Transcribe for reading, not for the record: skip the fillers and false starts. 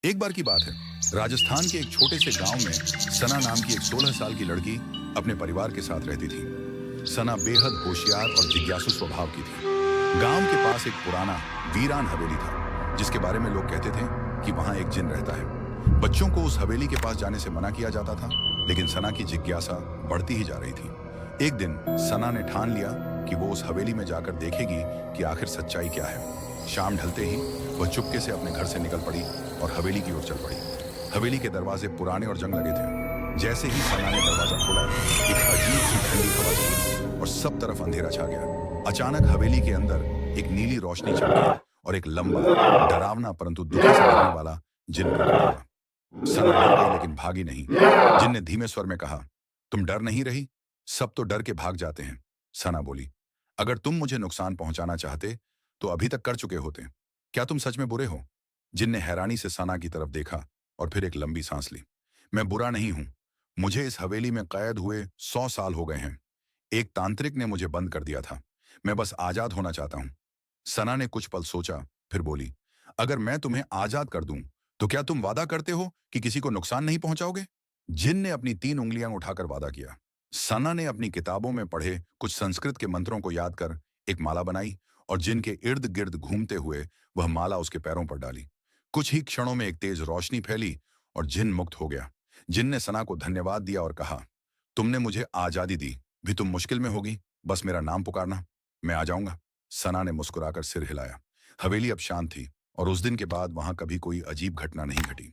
एक बार की बात है, राजस्थान के एक छोटे से गांव में सना नाम की एक 16 साल की लड़की अपने परिवार के साथ रहती थी। सना बेहद होशियार और जिज्ञासु स्वभाव की थी। गांव के पास एक पुराना वीरान हवेली था, जिसके बारे में लोग कहते थे कि वहां एक जिन रहता है। बच्चों को उस हवेली के पास जाने से मना किया जाता था, लेकिन सना की जिज्ञासा बढ़ती ही जा रही थी। एक दिन सना ने ठान लिया कि वो उस हवेली में जाकर देखेगी कि आखिर सच्चाई क्या है। शाम ढलते ही वह चुपके से अपने घर से निकल पड़ी और हवेली की ओर चल पड़ी। हवेली के दरवाजे पुराने और जंग लगे थे। जैसे ही सना ने दरवाजा खोला, एक अजीब सी ठंडी हवा चली और सब तरफ अंधेरा छा गया। अचानक हवेली के अंदर एक नीली रोशनी चमकी और एक लंबा, डरावना परंतु दुखी से लगने वाला जिन प्रकट हुआ। सना डर गई लेकिन भागी नहीं। जिन ने धीमे स्वर में कहा, तुम डर नहीं रही? सब तो डर के भाग जाते हैं। सना बोली, अगर तुम मुझे नुकसान पहुंचाना चाहते तो अभी तक कर चुके होते। क्या तुम सच में बुरे हो? जिन ने हैरानी से सना की तरफ देखा और फिर एक लंबी सांस ली। मैं बुरा नहीं हूं। मुझे इस हवेली में कैद हुए 100 साल हो गए हैं। एक तांत्रिक ने मुझे बंद कर दिया था। मैं बस आजाद होना चाहता हूं। सना ने कुछ पल सोचा, फिर बोली, अगर मैं तुम्हें आजाद कर दूं तो क्या तुम वादा करते हो कि किसी को नुकसान नहीं पहुंचाओगे? जिन ने अपनी 3 उंगलियां उठाकर वादा किया। सना ने अपनी किताबों में पढ़े कुछ संस्कृत के मंत्रों को याद कर एक माला बनाई और जिन के इर्द गिर्द घूमते हुए वह माला उसके पैरों पर डाली। कुछ ही क्षणों में एक तेज रोशनी फैली और जिन मुक्त हो गया। जिन ने सना को धन्यवाद दिया और कहा, तुमने मुझे आजादी दी। भी तुम मुश्किल में होगी, बस मेरा नाम पुकारना, मैं आ जाऊंगा। सना ने मुस्कुराकर सिर हिलाया। हवेली अब शांत थी और उस दिन के बाद वहां कभी कोई अजीब घटना नहीं घटी।